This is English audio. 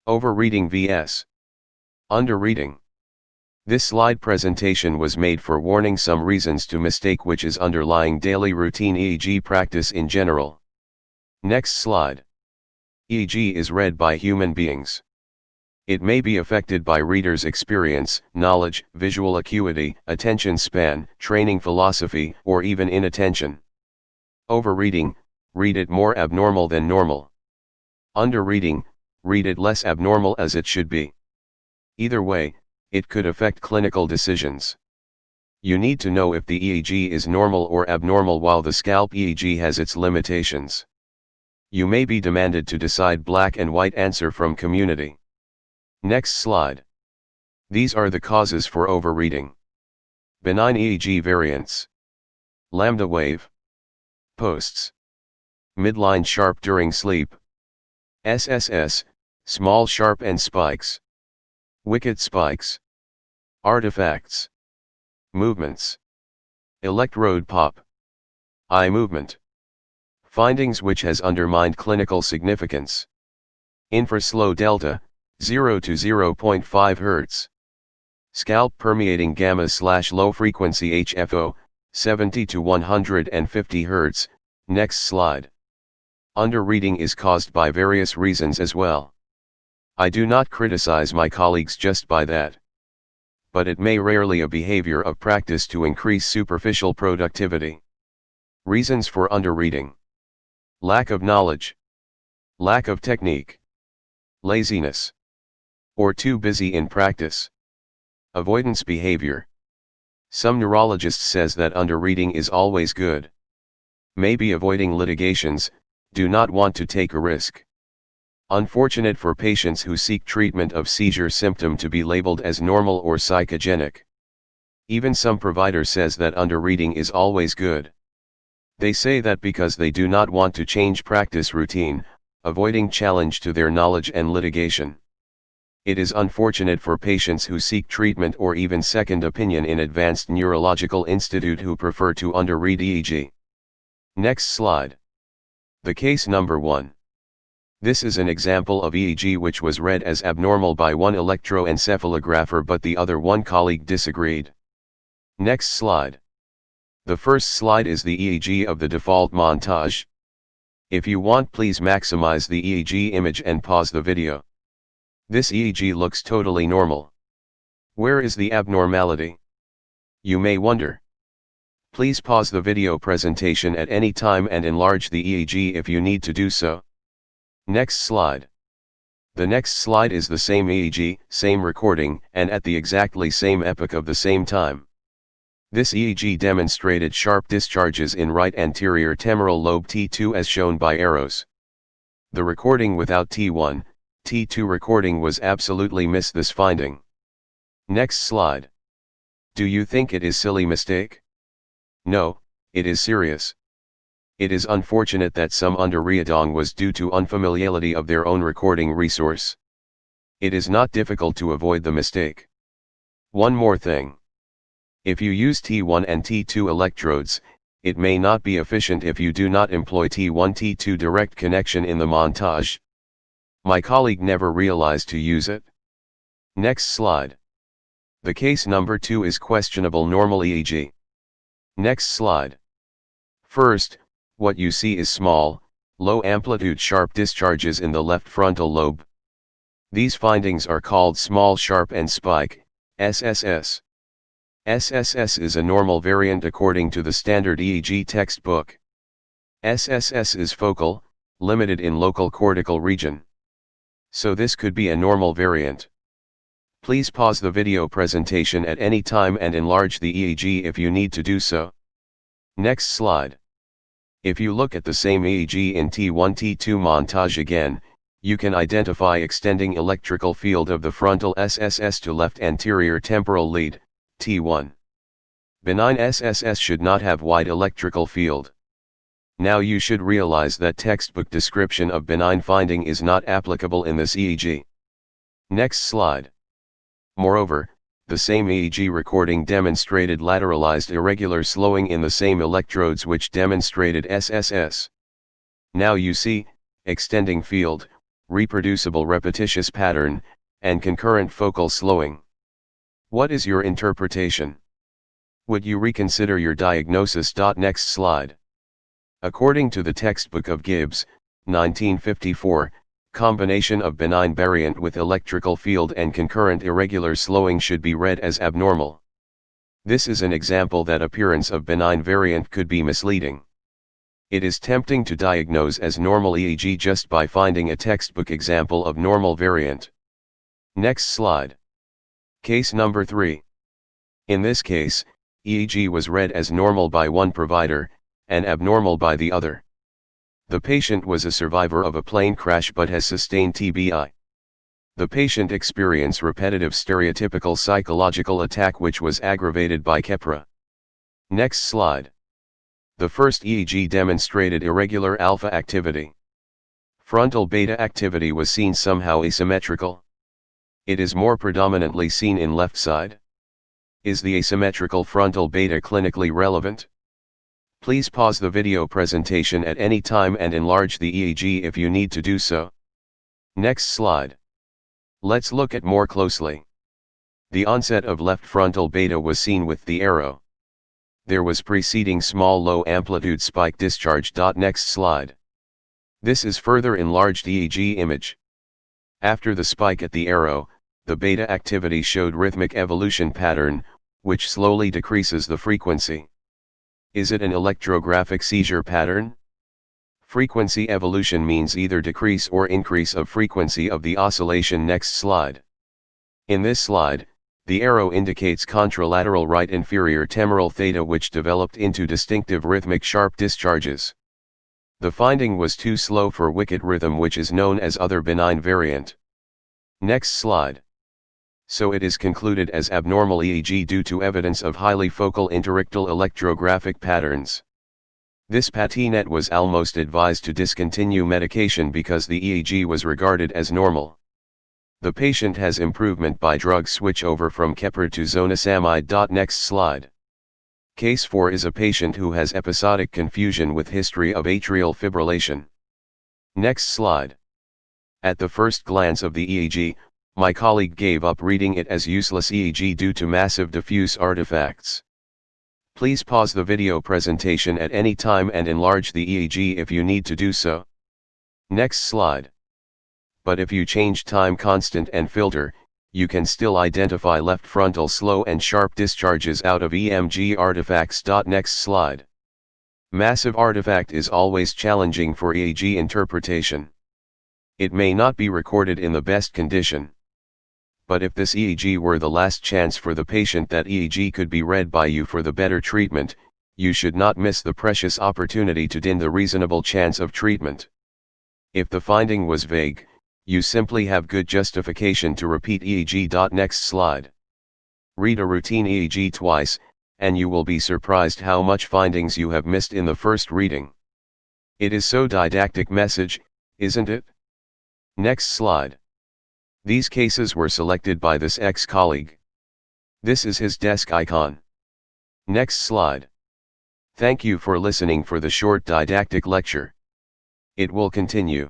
Overreading vs. Underreading. This slide presentation was made for warning some reasons to mistake which is underlying daily routine EEG practice in general. Next slide. EEG is read by human beings. It may be affected by readers' experience, knowledge, visual acuity, attention span, training philosophy, or even inattention. Overreading, read it more abnormal than normal. Underreading, read it less abnormal as it should be. Either way, it could affect clinical decisions. You need to know if the EEG is normal or abnormal, while the scalp EEG has its limitations. You may be demanded to decide black and white answer from community. Next slide. These are the causes for overreading. Benign EEG variants. Lambda wave. Posts. Midline sharp during sleep. SSS, small sharp and spikes. Wicked spikes. Artifacts. Movements. Electrode pop. Eye movement. Findings which has undermined clinical significance. Infraslow delta, 0 to 0.5 Hz. Scalp permeating gamma/low frequency HFO, 70 to 150 Hz. Next slide. Underreading is caused by various reasons as well. I do not criticize my colleagues just by that. But it may rarely a behavior of practice to increase superficial productivity. Reasons for underreading. Lack of knowledge. Lack of technique. Laziness. Or too busy in practice. Avoidance behavior. Some neurologist says that underreading is always good. Maybe avoiding litigations, do not want to take a risk. Unfortunate for patients who seek treatment of seizure symptom to be labeled as normal or psychogenic. Even some provider says that underreading is always good. They say that because they do not want to change practice routine, avoiding challenge to their knowledge and litigation. It is unfortunate for patients who seek treatment or even second opinion in advanced neurological institute who prefer to underread EEG. Next slide. The case number 1. This is an example of EEG which was read as abnormal by one electroencephalographer, but the other one colleague disagreed. Next slide. The first slide is the EEG of the default montage. If you want, please maximize the EEG image and pause the video. This EEG looks totally normal. Where is the abnormality? You may wonder. Please pause the video presentation at any time and enlarge the EEG if you need to do so. Next slide. The next slide is the same EEG, same recording, and at the exactly same epoch of the same time. This EEG demonstrated sharp discharges in right anterior temporal lobe T2 as shown by arrows. The recording without T1, T2 recording was absolutely missed this finding. Next slide. Do you think it is silly mistake? No, it is serious. It is unfortunate that some underreading was due to unfamiliarity of their own recording resource. It is not difficult to avoid the mistake. One more thing. If you use T1 and T2 electrodes, it may not be efficient if you do not employ T1-T2 direct connection in the montage. My colleague never realized to use it. Next slide. The case number 2 is questionable normal EEG. Next slide. First, what you see is small, low amplitude sharp discharges in the left frontal lobe. These findings are called small sharp and spike, SSS. SSS is a normal variant according to the standard EEG textbook. SSS is focal, limited in local cortical region. So this could be a normal variant. Please pause the video presentation at any time and enlarge the EEG if you need to do so. Next slide. If you look at the same EEG in T1-T2 montage again, you can identify extending electrical field of the frontal SSS to left anterior temporal lead, T1. Benign SSS should not have wide electrical field. Now you should realize that textbook description of benign finding is not applicable in this EEG. Next slide. Moreover, the same EEG recording demonstrated lateralized irregular slowing in the same electrodes which demonstrated SSS. Now you see, extending field, reproducible repetitious pattern, and concurrent focal slowing. What is your interpretation? Would you reconsider your diagnosis? Next slide. According to the textbook of Gibbs, 1954, combination of benign variant with electrical field and concurrent irregular slowing should be read as abnormal. This is an example that appearance of benign variant could be misleading. It is tempting to diagnose as normal EEG just by finding a textbook example of normal variant. Next slide. Case number 3. In this case, EEG was read as normal by one provider, and abnormal by the other. The patient was a survivor of a plane crash but has sustained TBI. The patient experienced repetitive stereotypical psychological attack which was aggravated by Keppra. Next slide. The first EEG demonstrated irregular alpha activity. Frontal beta activity was seen somehow asymmetrical. It is more predominantly seen in left side. Is the asymmetrical frontal beta clinically relevant? Please pause the video presentation at any time and enlarge the EEG if you need to do so. Next slide. Let's look at more closely. The onset of left frontal beta was seen with the arrow. There was preceding small low amplitude spike discharge. Next slide. This is further enlarged EEG image. After the spike at the arrow, the beta activity showed rhythmic evolution pattern, which slowly decreases the frequency. Is it an electrographic seizure pattern? Frequency evolution means either decrease or increase of frequency of the oscillation. Next slide. In this slide, the arrow indicates contralateral right inferior temporal theta which developed into distinctive rhythmic sharp discharges. The finding was too slow for wicked rhythm which is known as other benign variant. Next slide. So it is concluded as abnormal EEG due to evidence of highly focal interictal electrographic patterns. This patinet was almost advised to discontinue medication because the EEG was regarded as normal. The patient has improvement by drug switch over from Keppra to zonisamide. Next slide. Case 4 is a patient who has episodic confusion with history of atrial fibrillation. Next slide. At the first glance of the EEG, my colleague gave up reading it as useless EEG due to massive diffuse artifacts. Please pause the video presentation at any time and enlarge the EEG if you need to do so. Next slide. But if you change time constant and filter, you can still identify left frontal slow and sharp discharges out of EMG artifacts. Next slide. Massive artifact is always challenging for EEG interpretation. It may not be recorded in the best condition. But if this EEG were the last chance for the patient that EEG could be read by you for the better treatment, you should not miss the precious opportunity to din the reasonable chance of treatment. If the finding was vague, you simply have good justification to repeat EEG. Next slide. Read a routine EEG twice, and you will be surprised how much findings you have missed in the first reading. It is so didactic message, isn't it? Next slide. These cases were selected by this ex-colleague. This is his desk icon. Next slide. Thank you for listening for the short didactic lecture. It will continue.